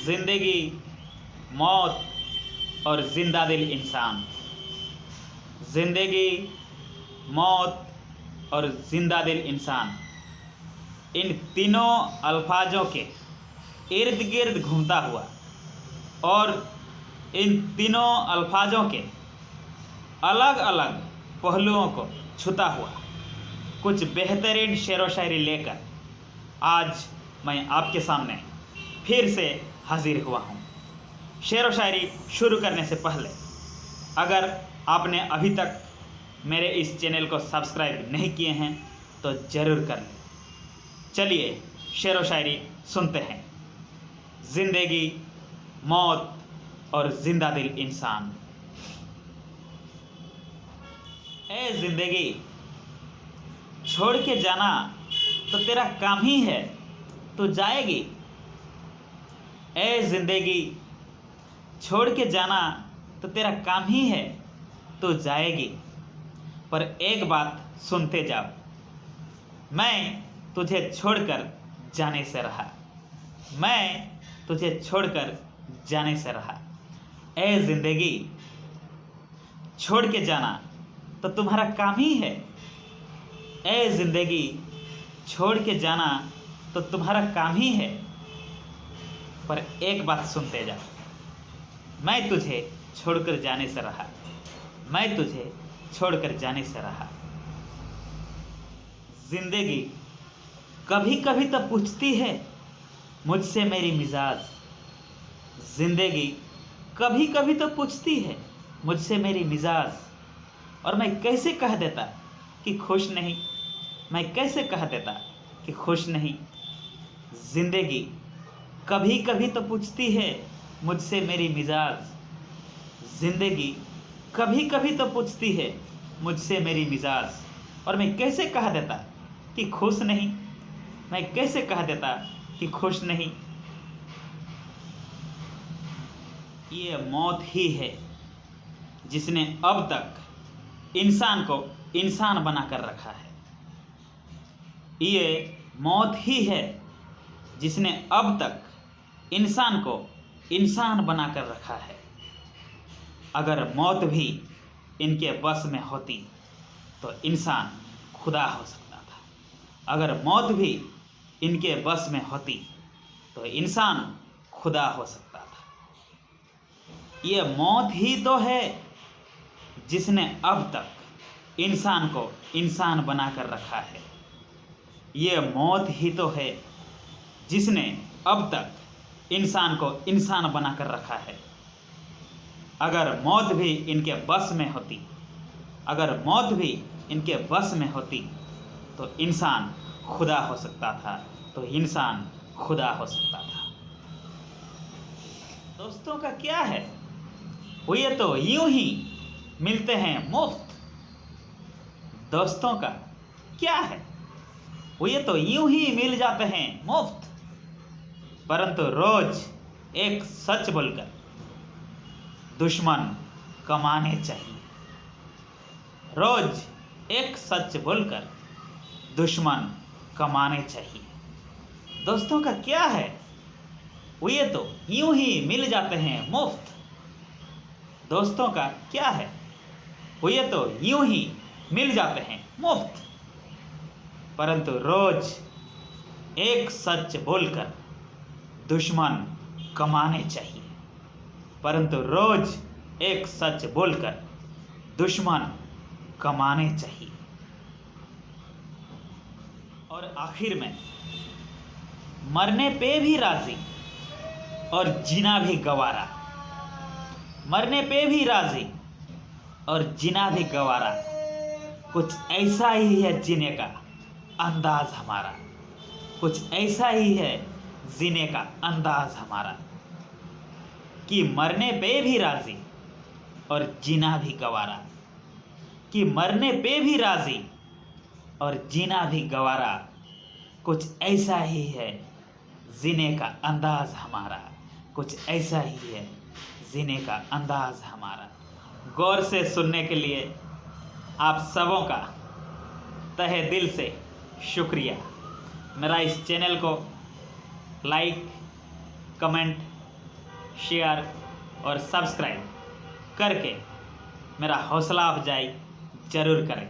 जिंदगी, मौत और जिंदा दिल इंसान। जिंदगी, मौत और जिंदा दिल इंसान, इन तीनों अल्फाजों के इर्द गिर्द घूमता हुआ और इन तीनों अल्फाजों के अलग अलग पहलुओं को छूता हुआ कुछ बेहतरीन शेर व शायरी लेकर आज मैं आपके सामने फिर से हाजिर हुआ हूँ। शेर व शायरी शुरू करने से पहले अगर आपने अभी तक मेरे इस चैनल को सब्सक्राइब नहीं किए हैं तो ज़रूर कर लें। चलिए शेर व शायरी सुनते हैं। जिंदगी, मौत और जिंदा दिल इंसान। ए जिंदगी, छोड़ के जाना तो तेरा काम ही है, तो जाएगी। ए जिंदगी, छोड़ के जाना तो तेरा काम ही है, तो जाएगी। पर एक बात सुनते जाओ, मैं तुझे छोड़कर जाने से रहा, मैं तुझे छोड़कर जाने से रहा। ए जिंदगी, छोड़ के जाना तो तुम्हारा काम ही है। ए जिंदगी, छोड़ के जाना तो तुम्हारा काम ही है। पर एक बात सुनते जाओ, मैं तुझे छोड़कर जाने से रहा, मैं तुझे छोड़कर जाने से रहा। जिंदगी कभी कभी तो पूछती है मुझसे मेरी मिजाज। जिंदगी कभी कभी तो पूछती है मुझसे मेरी मिजाज, और मैं कैसे कह देता कि खुश नहीं, मैं कैसे कह देता कि खुश नहीं। जिंदगी कभी कभी तो पूछती है मुझसे मेरी मिजाज। जिंदगी कभी कभी तो पूछती है मुझसे मेरी मिजाज, और मैं कैसे कह देता कि खुश नहीं, मैं कैसे कह देता कि खुश नहीं। ये मौत ही है जिसने अब तक इंसान को इंसान बनाकर रखा है। ये मौत ही है जिसने अब तक इंसान को इंसान बनाकर रखा है। अगर मौत भी इनके बस में होती तो इंसान खुदा हो सकता था। अगर मौत भी इनके बस में होती तो इंसान खुदा हो सकता था। ये मौत ही तो है जिसने अब तक इंसान को इंसान बनाकर रखा है। ये मौत ही तो है जिसने अब तक इंसान को इंसान बनाकर रखा है। अगर मौत भी इनके बस में होती, अगर मौत भी इनके बस में होती तो इंसान खुदा हो सकता था, तो इंसान खुदा हो सकता था। दोस्तों का क्या है, वो ये तो यूं ही मिलते हैं मुफ्त। दोस्तों का क्या है, वो ये तो यूं ही मिल जाते हैं मुफ्त। परंतु रोज एक सच बोलकर दुश्मन कमाने चाहिए। रोज एक सच बोलकर दुश्मन कमाने चाहिए। दोस्तों का क्या है, वो ये तो यूं ही मिल जाते हैं मुफ्त। दोस्तों का क्या है, वो ये तो यूं ही मिल जाते हैं मुफ्त। परंतु रोज एक सच बोलकर दुश्मन कमाने चाहिए। परंतु रोज एक सच बोलकर दुश्मन कमाने चाहिए। और आखिर में मरने पे भी राजी और जीना भी गवारा। मरने पे भी राजी और जीना भी गवारा। कुछ ऐसा ही है जीने का अंदाज हमारा, कुछ ऐसा ही है जीने का अंदाज हमारा, कि मरने पे भी राजी और जीना भी गवारा, कि मरने पे भी राजी और जीना भी गवारा। कुछ ऐसा ही है जीने का अंदाज हमारा, कुछ ऐसा ही है जीने का अंदाज हमारा। गौर से सुनने के लिए आप सबों का तहे दिल से शुक्रिया। मेरा इस चैनल को लाइक, कमेंट शेयर और सब्सक्राइब करके मेरा हौसला अफजाई ज़रूर करें।